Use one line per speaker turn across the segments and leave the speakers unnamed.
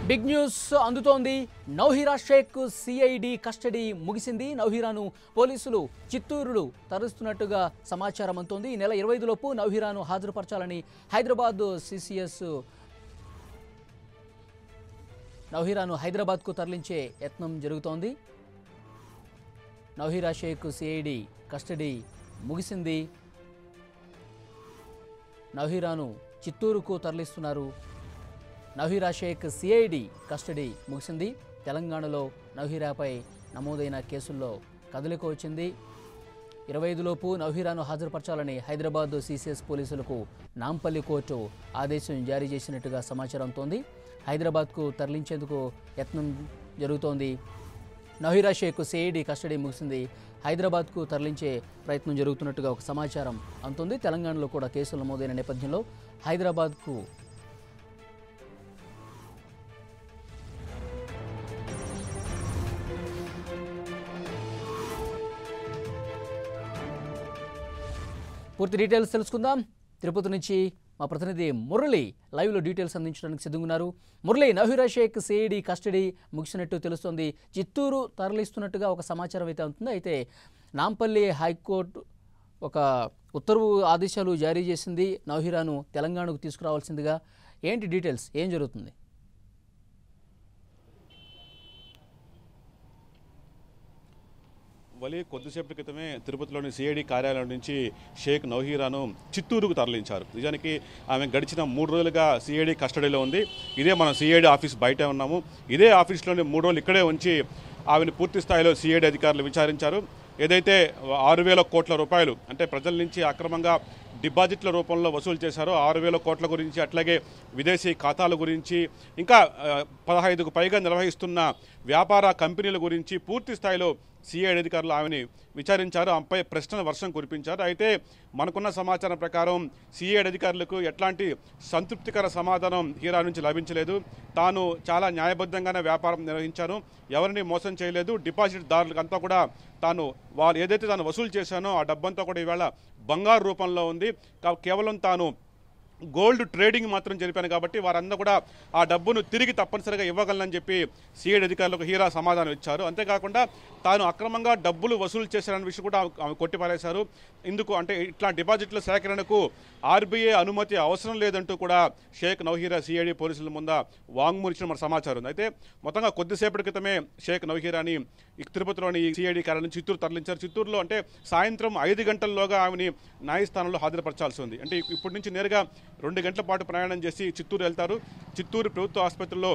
Big news అందుతోంది. Nowhera Sheikh CID custody ముగిసింది. నౌహీరాను పోలీసులు చిత్తూరులో తరలిస్తున్నట్టుగా సమాచారం అందుతోంది. ఈ నెల 25 లోపు నౌహీరాను హాజరుపరచాలని హైదరాబాద్ సిసిఎస్ నౌహీరాను హైదరాబాద్కు తరలించే యత్నం జరుగుతోంది. నౌహీరా షేక్ సిఐడి కస్టడీ ముగిసింది. నౌహీరాను చిత్తూరుకు తరలిస్తున్నారు. నౌహీరా షేక్ సిఐడి కస్టడీ ముగిసింది. తెలంగాణలో నౌహీరాపై నమోదైన కేసుల్లో కదలిక వచ్చింది. 25 లోపు నౌహీరాను హాజరుపరచాలని హైదరాబాద్ సిసిఎస్ పోలీసులకు నాంపల్లి కోర్టు ఆదేశం జారీ చేసినట్టుగా సమాచారం అందుతోంది. హైదరాబాద్కు తరలించేందుకు యత్నం జరుగుతోంది. నౌహీరా షేక్ సిఐడి కస్టడీ ముగిసింది. హైదరాబాద్కు తరలించే ప్రయత్నం జరుగుతున్నట్టుగా ఒక సమాచారం అందుతోంది. తెలంగాణలో కూడా కేసులు నమోదైన నేపథ్యంలో హైదరాబాద్కు పూర్తి డీటెయిల్స్ తెలుసుకుందాం. తిరుపతి నుంచి మా ప్రతినిధి మురళి లైవ్లో డీటెయిల్స్ అందించడానికి సిద్ధంగా. మురళి, నౌహీరా షేక్ సిఐడి కస్టడీ ముగిసినట్టు తెలుస్తోంది. చిత్తూరు తరలిస్తున్నట్టుగా ఒక సమాచారం అయితే ఉంటుంది. అయితే నాంపల్లి హైకోర్టు ఒక ఉత్తర్వు ఆదేశాలు జారీ చేసింది. నౌహీరాను తెలంగాణకు తీసుకురావాల్సిందిగా. ఏంటి డీటెయిల్స్, ఏం జరుగుతుంది?
కొద్దిసేపటి క్రితమే తిరుపతిలోని సిఐడి కార్యాలయం నుంచి షేక్ నౌహీరాను చిత్తూరుకు తరలించారు. నిజానికి ఆమె గడిచిన 3 రోజులుగా సిఐడి కస్టడీలో ఉంది. ఇదే మనం సిఐడి ఆఫీస్ బయటే ఉన్నాము. ఇదే ఆఫీస్లోని 3 రోజులు ఇక్కడే ఉంచి ఆమెను పూర్తి స్థాయిలో సిఐడి అధికారులు విచారించారు. ఏదైతే 6,000 కోట్ల రూపాయలు అంటే ప్రజల నుంచి అక్రమంగా డిపాజిట్ల రూపంలో వసూలు చేశారో 6,000 కోట్ల గురించి, అట్లాగే విదేశీ ఖాతాల గురించి, ఇంకా 15కు పైగా నిర్వహిస్తున్న వ్యాపార కంపెనీల గురించి పూర్తి స్థాయిలో సిఐడి అధికారులు ఆమెని విచారించారు. ఆమెపై ప్రశ్నల వర్షం కురిపించారు. అయితే మనకున్న సమాచారం ప్రకారం సిఐడి అధికారులకు ఎట్లాంటి సంతృప్తికర సమాధానం హీరా నుంచి లభించలేదు. తాను చాలా న్యాయబద్ధంగానే వ్యాపారం నిర్వహించాను, ఎవరిని మోసం చేయలేదు, డిపాజిట్ దారులకంతా కూడా తాను వాళ్ళు ఏదైతే తాను వసూలు చేశానో ఆ డబ్బంతా కూడా ఈవేళ బంగారు రూపంలో ఉంది. కేవలం తాను గోల్డ్ ట్రేడింగ్ మాత్రం జరిపాను కాబట్టి వారందరూ కూడా ఆ డబ్బును తిరిగి తప్పనిసరిగా ఇవ్వగలనని చెప్పి సిఐడి అధికారులకు హీరా సమాధానం ఇచ్చారు. అంతేకాకుండా తాను అక్రమంగా డబ్బులు వసూలు చేశారన్న విషయం కూడా ఆమె కొట్టిపారేశారు. ఇందుకు అంటే ఇట్లా డిపాజిట్ల సేకరణకు ఆర్బీఐ అనుమతి అవసరం లేదంటూ కూడా షేక్ నౌహీరా సిఐడి పోలీసుల ముందు వాంగ్మూలం ఇచ్చిన మన సమాచారం ఉంది. అయితే మొత్తంగా కొద్దిసేపటి క్రితమే షేక్ నౌహీరాని తిరుపతిలోని సిఐడి కార్యాలయం చిత్తూరు తరలించారు. చిత్తూరులో అంటే సాయంత్రం 5 గంటల్లోగా ఆమెని న్యాయస్థానంలో హాజరుపరచాల్సి ఉంది. అంటే ఇప్పటి నుంచి నేరుగా 2 గంటల పాటు ప్రయాణం చేసి చిత్తూరు వెళ్తారు. చిత్తూరు ప్రభుత్వ ఆసుపత్రిలో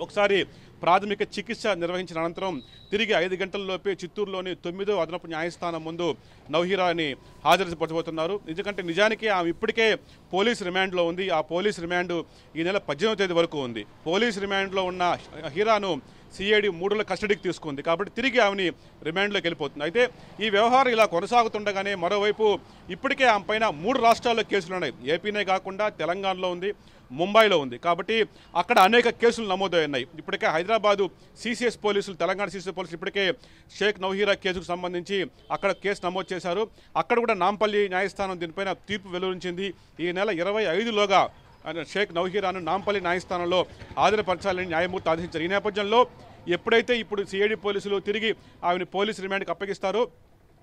ఒకసారి ప్రాథమిక చికిత్స నిర్వహించిన అనంతరం తిరిగి 5 గంటలలోపే చిత్తూరులోని 9వ అదనపు న్యాయస్థానం ముందు నౌహీరాని హాజరుపరచబోతున్నారు. ఎందుకంటే నిజానికి ఆమె ఇప్పటికే పోలీస్ రిమాండ్లో ఉంది. ఆ పోలీస్ రిమాండ్ ఈ నెల 18వ తేదీ వరకు ఉంది. పోలీస్ రిమాండ్లో ఉన్న హీరాను సిఐడి 3 రోజుల కస్టడీకి తీసుకుంది కాబట్టి తిరిగి ఆమెని రిమాండ్లోకి వెళ్ళిపోతుంది. అయితే ఈ వ్యవహారం ఇలా కొనసాగుతుండగానే మరోవైపు ఇప్పటికే ఆమె పైన 3 రాష్ట్రాల్లో కేసులు ఉన్నాయి. ఏపీనే కాకుండా తెలంగాణలో ఉంది, ముంబైలో ఉంది. కాబట్టి అక్కడ అనేక కేసులు నమోదయ్యాయి. ఇప్పటికే హైదరాబాదు సిసిఎస్ పోలీసులు, తెలంగాణ సిసిఎస్ పోలీసులు ఇప్పటికే షేక్ నౌహీరా కేసుకు సంబంధించి అక్కడ కేసు నమోదు చేశారు. అక్కడ కూడా నాంపల్లి న్యాయస్థానం దీనిపైన తీర్పు వెలువరించింది. ఈ నెల 25లోగా షేక్ నౌహీరాను నాంపల్లి న్యాయస్థానంలో హాజరుపరచాలని న్యాయమూర్తి ఆదేశించారు. ఈ నేపథ్యంలో ఎప్పుడైతే ఇప్పుడు సిఐడి పోలీసులు తిరిగి ఆమెను పోలీసు రిమాండ్కి అప్పగిస్తారో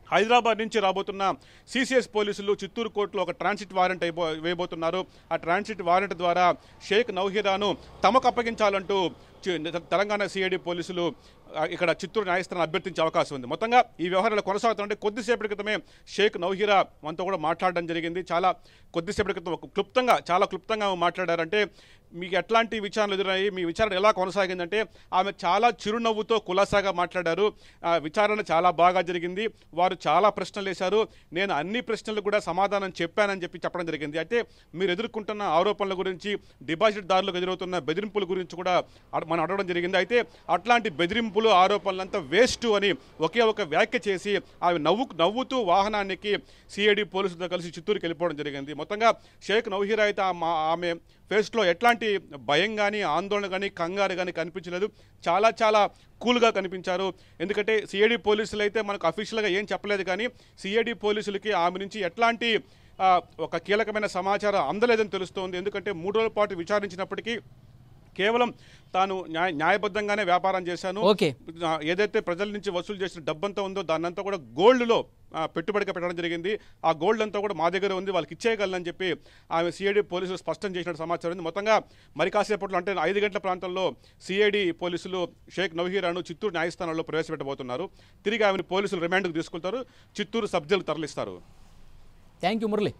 హైదరాబాద్ నుంచి రాబోతున్న సిసిఎస్ పోలీసులు చిత్తూరు కోర్టులో ఒక ట్రాన్సిట్ వారెంట్ వేయబోతున్నారు. ఆ ట్రాన్సిట్ వారెంట్ ద్వారా షేక్ నౌహీరాను తమకు అప్పగించాలంటూ తెలంగాణ సిఐడి పోలీసులు ఇక్కడ చిత్తూరు న్యాయస్థానం అభ్యర్థించే అవకాశం ఉంది. మొత్తంగా ఈ వ్యవహారాలు కొనసాగుతుంటే కొద్దిసేపటి క్రితమే షేక్ నౌహీరా మనతో కూడా మాట్లాడడం జరిగింది. చాలా కొద్దిసేపటి క్రితం చాలా క్లుప్తంగా మాట్లాడారంటే మీకు ఎట్లాంటి విచారణలు ఎదురయ్యాయి, మీ విచారణ ఎలా కొనసాగిందంటే ఆమె చాలా చిరునవ్వుతో కులాసాగా మాట్లాడారు. విచారణ చాలా బాగా జరిగింది, వారు చాలా ప్రశ్నలు వేశారు, నేను అన్ని ప్రశ్నలు కూడా సమాధానం చెప్పానని చెప్పడం జరిగింది. అయితే మీరు ఎదుర్కొంటున్న ఆరోపణల గురించి, డిపాజిట్ దారులకు ఎదురవుతున్న బెదిరింపుల గురించి కూడా మనం అడగడం జరిగింది. అయితే అట్లాంటి బెదిరింపులు, ఆరోపణలంతా వేస్ట్ అని ఒకే ఒక వ్యాఖ్య చేసి ఆమె నవ్వుతూ వాహనానికి సిఐడి పోలీసులతో కలిసి చిత్తూరుకి వెళ్ళిపోవడం జరిగింది. మొత్తంగా షేక్ నౌహీరా అయితే ఆమె ఫేస్లో ఎట్లాంటి భయం కానీ, ఆందోళన కానీ, కంగారు కానీ కనిపించలేదు. చాలా చాలా కూల్గా కనిపించారు. ఎందుకంటే సిఐడి పోలీసులు అయితే మనకు అఫీషియల్గా ఏం చెప్పలేదు, కానీ సిఐడి పోలీసులకి ఆమె నుంచి ఎట్లాంటి ఒక కీలకమైన సమాచారం అందలేదని తెలుస్తోంది. ఎందుకంటే 3 రోజుల పాటు విచారించినప్పటికీ కేవలం తాను న్యాయబద్ధంగానే వ్యాపారం చేశాను,
ఓకే.
ఏదైతే ప్రజల నుంచి వసూలు చేసిన డబ్బంతా ఉందో దాన్నంతా కూడా గోల్డ్లో పెట్టుబడిగా పెట్టడం జరిగింది. ఆ గోల్డ్ అంతా కూడా మా దగ్గర ఉంది, వాళ్ళకి ఇచ్చేయగలనని చెప్పి ఆమె సిఐడి పోలీసులు స్పష్టం చేసినట్టు సమాచారం ఉంది. మొత్తంగా మరి కాసేపట్లో అంటే 5 గంటల ప్రాంతంలో సిఐడి పోలీసులు షేక్ నవహీరాను చిత్తూరు న్యాయస్థానంలో ప్రవేశపెట్టబోతున్నారు. తిరిగి ఆమెను పోలీసులు రిమాండ్కు తీసుకుంటారు, చిత్తూరు సబ్ జైలుకు తరలిస్తారు.
Thank you Murali.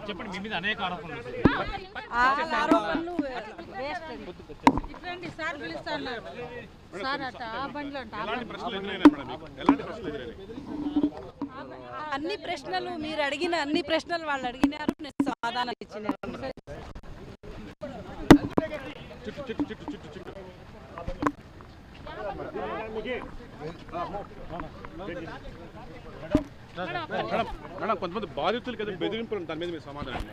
చెప్పండి, మీ మీద అనేక ఆరోపణలు
అన్ని ప్రశ్నలు మీరు అడిగిన అన్ని ప్రశ్నలు వాళ్ళు అడిగినారు, నేను సమాధానం ఇచ్చినాను.
కొంతమంది బాధితులు కదా బెదిరింపులు, దాని మీద మీ సమాధానం